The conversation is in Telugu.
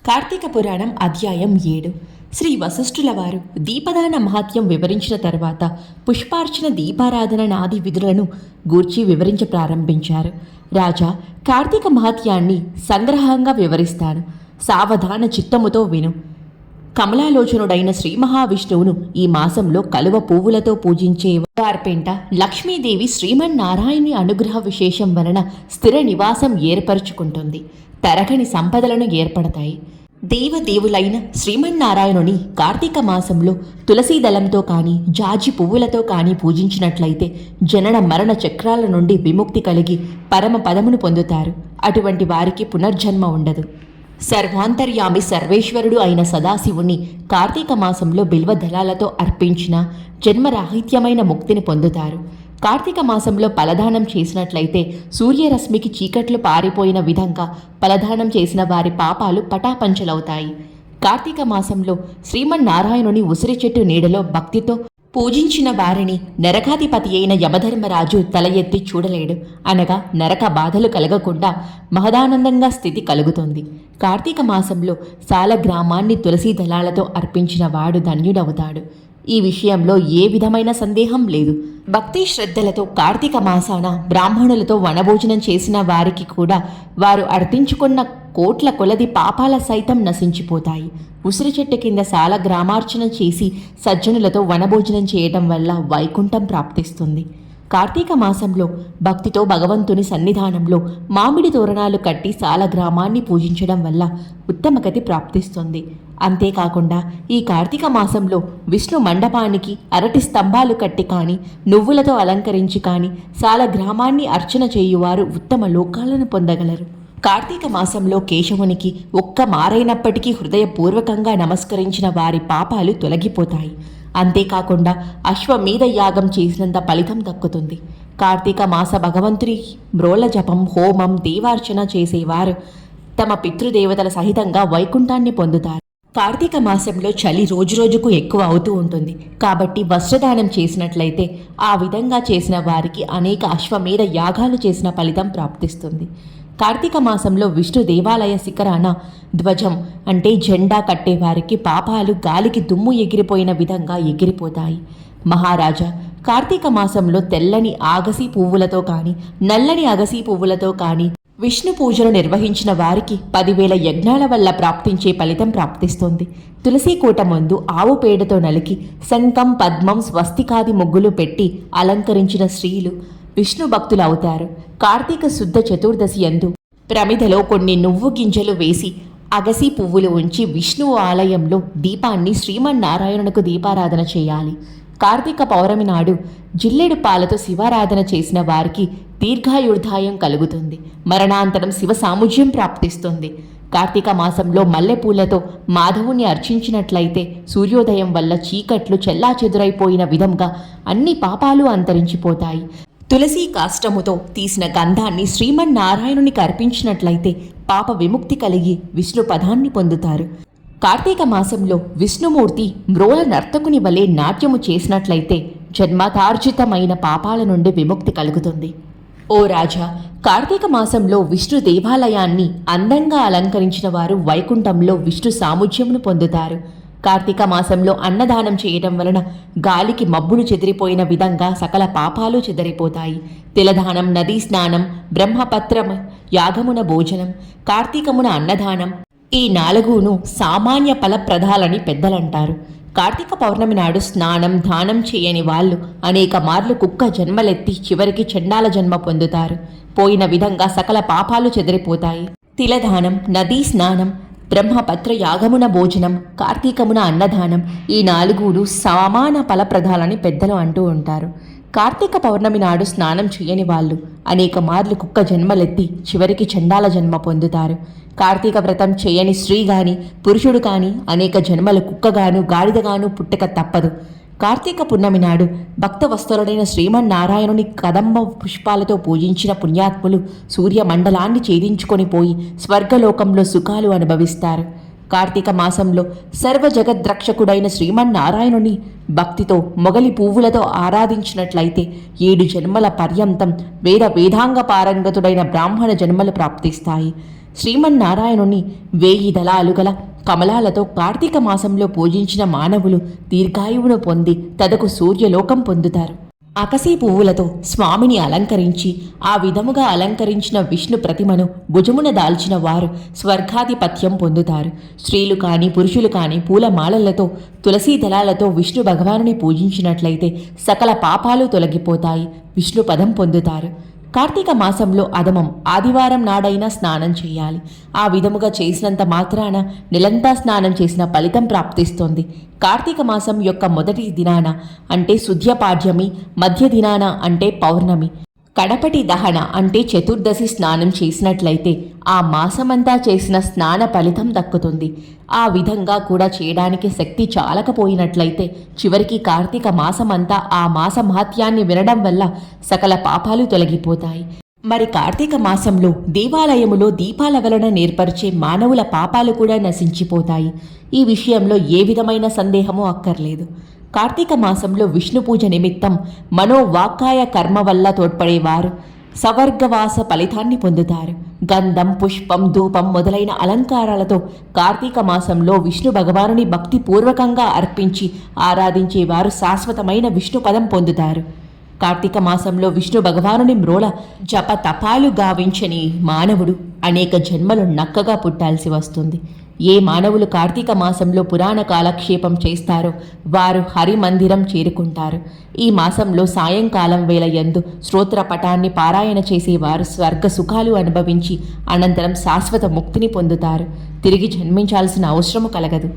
కార్తీక పురాణం అధ్యాయం 7. శ్రీ వశిష్ఠుల వారు దీపదాన మహాత్యం వివరించిన తర్వాత పుష్పార్చన దీపారాధన నాది విధులను గూర్చి వివరించ ప్రారంభించారు. రాజా, కార్తీక మహాత్యాన్ని సంగ్రహంగా వివరిస్తాను. సావధాన చిత్తముతో విను. కమలాలోచనుడైన శ్రీ మహావిష్ణువును ఈ మాసంలో కలువ పువ్వులతో పూజించే వార్పెంట లక్ష్మీదేవి శ్రీమన్నారాయణుని అనుగ్రహ విశేషం వలన స్థిర నివాసం ఏర్పరచుకుంటుంది. తరగని సంపదలను ఏర్పడతాయి. దేవదేవులైన శ్రీమన్నారాయణుని కార్తీక మాసంలో తులసీ దళంతో కానీ జాజి పువ్వులతో కానీ పూజించినట్లయితే జనన మరణ చక్రాల నుండి విముక్తి కలిగి పరమ పదమును పొందుతారు. అటువంటి వారికి పునర్జన్మ ఉండదు. సర్వాంతర్యామి సర్వేశ్వరుడు అయిన సదాశివుని కార్తీక మాసంలో బిల్వదళాలతో అర్పించిన జన్మరాహిత్యమైన ముక్తిని పొందుతారు. కార్తీక మాసంలో ఫలదానం చేసినట్లయితే సూర్యరశ్మికి చీకట్లు పారిపోయిన విధంగా ఫలదానం చేసిన వారి పాపాలు పటాపంచలవుతాయి. కార్తీక మాసంలో శ్రీమన్నారాయణుని ఉసిరి చెట్టు నీడలో భక్తితో పూజించిన వారిని నరకాధిపతి అయిన యమధర్మరాజు తల ఎత్తి చూడలేడు. అనగా నరక బాధలు కలగకుండా మహదానందంగా స్థితి కలుగుతుంది. కార్తీక మాసంలో సాలగ్రామాన్ని తులసీ దళాలతో అర్పించిన వాడు ధన్యుడవుతాడు. ఈ విషయంలో ఏ విధమైన సందేహం లేదు. భక్తి శ్రద్ధలతో కార్తీక మాసాన బ్రాహ్మణులతో వనభోజనం చేసిన వారికి కూడా వారు అర్థించుకున్న కోట్ల కొలది పాపాల సైతం నశించిపోతాయి. ఉసిరి చెట్టు కింద సాల గ్రామార్చన చేసి సజ్జనులతో వనభోజనం చేయటం వల్ల వైకుంఠం ప్రాప్తిస్తుంది. కార్తీక మాసంలో భక్తితో భగవంతుని సన్నిధానంలో మామిడి తోరణాలు కట్టి సాల గ్రామాన్ని పూజించడం వల్ల ఉత్తమ గతి ప్రాప్తిస్తుంది. అంతేకాకుండా ఈ కార్తీక మాసంలో విష్ణు మండపానికి అరటి స్తంభాలు కట్టి కానీ నువ్వులతో అలంకరించి కానీ సాల గ్రామాన్ని అర్చన చేయువారు ఉత్తమ లోకాలను పొందగలరు. కార్తీక మాసంలో కేశవునికి ఒక్క మారైనప్పటికీ హృదయపూర్వకంగా నమస్కరించిన వారి పాపాలు తొలగిపోతాయి. అంతేకాకుండా అశ్వమేధ యాగం చేసినంత ఫలితం దక్కుతుంది. కార్తీక మాస భగవంతుని మ్రోల జపం, హోమం, దేవార్చన చేసేవారు తమ పితృదేవతల సహితంగా వైకుంఠాన్ని పొందుతారు. కార్తీక మాసంలో చలి రోజురోజుకు ఎక్కువ అవుతూ ఉంటుంది. కాబట్టి వస్త్రదానం చేసినట్లయితే ఆ విధంగా చేసిన వారికి అనేక అశ్వమేధ యాగాలు చేసిన ఫలితం ప్రాప్తిస్తుంది. కార్తీక మాసంలో విష్ణు దేవాలయ శిఖరాన ధ్వజం అంటే జెండా కట్టేవారికి పాపాలు గాలికి దుమ్ము ఎగిరిపోయిన విధంగా ఎగిరిపోతాయి. మహారాజా, కార్తీక మాసంలో తెల్లని ఆగసి పువ్వులతో కానీ నల్లని అగసి పువ్వులతో కానీ విష్ణు పూజలు నిర్వహించిన వారికి 10,000 యజ్ఞాల వల్ల ప్రాప్తించే ఫలితం ప్రాప్తిస్తుంది. తులసి కోట ముందు ఆవు పేడతో నలికి శంఖం, పద్మం, స్వస్తికాది ముగ్గులు పెట్టి అలంకరించిన స్త్రీలు విష్ణు భక్తులు అవుతారు. కార్తీక శుద్ధ చతుర్దశి యందు ప్రమిదలో కొన్ని నువ్వు గింజలు వేసి అగసి పువ్వులు ఉంచి విష్ణువు ఆలయంలో దీపాన్ని శ్రీమన్నారాయణునకు దీపారాధన చేయాలి. కార్తీక పౌర్ణమి నాడు జిల్లేడు పాలతో శివారాధన చేసిన వారికి దీర్ఘాయుర్దాయం కలుగుతుంది. మరణాంతరం శివ సాముజ్యం ప్రాప్తిస్తుంది. కార్తీక మాసంలో మల్లెపూలతో మాధవుని అర్చించినట్లయితే సూర్యోదయం వల్ల చీకట్లు చెల్లాచెదురైపోయిన విధంగా అన్ని పాపాలు అంతరించిపోతాయి. తులసి కాష్టముతో తీసిన గంధాన్ని శ్రీమన్నారాయణునికి అర్పించినట్లయితే పాప విముక్తి కలిగి విష్ణు పదాన్ని పొందుతారు. కార్తీక మాసంలో విష్ణుమూర్తి మ్రోల నర్తకుని వలె నాట్యము చేసినట్లయితే జన్మతార్జితమైన పాపాల నుండి విముక్తి కలుగుతుంది. ఓ రాజా, కార్తీక మాసంలో విష్ణు దేవాలయాన్ని అందంగా అలంకరించిన వారు వైకుంఠంలో విష్ణు సాముజ్యమును పొందుతారు. కార్తీక మాసంలో అన్నదానం చేయటం వలన గాలికి మబ్బులు చెదిరిపోయిన విధంగా సకల పాపాలు చెదిరిపోతాయి. తిలదానం, నదీ స్నానం, బ్రహ్మపత్రం, యాగమున భోజనం, కార్తీకమున అన్నదానం ఈ 4ను సామాన్య ఫలప్రదాలని పెద్దలంటారు. కార్తీక పౌర్ణమి నాడు స్నానం, దానం చేయని వాళ్ళు అనేక మార్లు కుక్క జన్మలెత్తి చివరికి చండాల జన్మ పొందుతారు. పోయిన విధంగా సకల పాపాలు చెదిరిపోతాయి. తిలదానం, నదీ స్నానం, బ్రహ్మపత్ర యాగమున భోజనం, కార్తీకమున అన్నదానం ఈ 4ను సమాన ఫలప్రదాలని పెద్దలు అంటూ ఉంటారు. కార్తీక పౌర్ణమి నాడు స్నానం చేయని వాళ్ళు అనేక మార్లు కుక్క జన్మలెత్తి చివరికి చండాల జన్మ పొందుతారు. కార్తీక వ్రతం చేయని స్త్రీ గాని పురుషుడు కానీ అనేక జన్మలు కుక్కగాను గాడిదగాను పుట్టక తప్పదు. కార్తీక పున్నమి నాడు భక్త వస్తువులైన శ్రీమన్నారాయణుని కదంబ పుష్పాలతో పూజించిన పుణ్యాత్ములు సూర్యమండలాన్ని ఛేదించుకొని పోయి స్వర్గలోకంలో సుఖాలు అనుభవిస్తారు. కార్తీక మాసంలో సర్వ జగద్రక్షకుడైన శ్రీమన్నారాయణుని భక్తితో మొగలి పువ్వులతో ఆరాధించినట్లయితే 7 జన్మల పర్యంతం వేదాంగ పారంగతుడైన బ్రాహ్మణ జన్మలు ప్రాప్తిస్తాయి. శ్రీమన్నారాయణుని 1000 దళాలు గల కమలాలతో కార్తీక మాసంలో పూజించిన మానవులు దీర్ఘాయువును పొంది తదకు సూర్యలోకం పొందుతారు. అకసీ పువ్వులతో స్వామిని అలంకరించి ఆ విధముగా అలంకరించిన విష్ణు ప్రతిమను భుజమున దాల్చిన వారు స్వర్గాధిపత్యం పొందుతారు. స్త్రీలు కాని పురుషులు కాని పూలమాలలతో తులసీ దళాలతో విష్ణు భగవానుని పూజించినట్లయితే సకల పాపాలు తొలగిపోతాయి, విష్ణు పదం పొందుతారు. కార్తీక మాసంలో అధమం ఆదివారం నాడైనా స్నానం చేయాలి. ఆ విధముగా చేసినంత మాత్రాన నెలంతా స్నానం చేసిన ఫలితం ప్రాప్తిస్తుంది. కార్తీక మాసం యొక్క మొదటి దినాన అంటే శుద్ధ్యపాడ్యమి, మధ్య దినాన అంటే పౌర్ణమి, కడపటి దహన అంటే చతుర్దశి స్నానం చేసినట్లయితే ఆ మాసమంతా చేసిన స్నాన ఫలితం దక్కుతుంది. ఆ విధంగా కూడా చేయడానికి శక్తి చాలకపోయినట్లయితే చివరికి కార్తీక మాసమంతా ఆ మాస మహత్యాన్ని వినడం వల్ల సకల పాపాలు తొలగిపోతాయి. మరి కార్తీక మాసంలో దేవాలయములో దీపాల వలన నేర్పరిచే మానవుల పాపాలు కూడా నశించిపోతాయి. ఈ విషయంలో ఏ విధమైన సందేహమూ అక్కర్లేదు. కార్తీక మాసంలో విష్ణు పూజ నిమిత్తం మనోవాక్కాయ కర్మ వల్ల తోడ్పడేవారు సవర్గవాస ఫలితాన్ని పొందుతారు. గంధం, పుష్పం, ధూపం మొదలైన అలంకారాలతో కార్తీక మాసంలో విష్ణు భగవానుని భక్తిపూర్వకంగా అర్పించి ఆరాధించేవారు శాశ్వతమైన విష్ణు పదం పొందుతారు. కార్తీక మాసంలో విష్ణు భగవానుని మ్రోల జప తపాలు గావించని మానవుడు అనేక జన్మలు నక్కగా పుట్టాల్సి వస్తుంది. ఏ మానవులు కార్తీక మాసంలో పురాణ కాలక్షేపం చేస్తారో వారు హరిమందిరం చేరుకుంటారు. ఈ మాసంలో సాయంకాలం వేళ యందు స్తోత్రపటాన్ని పారాయణ చేసేవారు స్వర్గ సుఖాలు అనుభవించి అనంతరం శాశ్వత ముక్తిని పొందుతారు. తిరిగి జన్మించాల్సిన అవసరము కలగదు.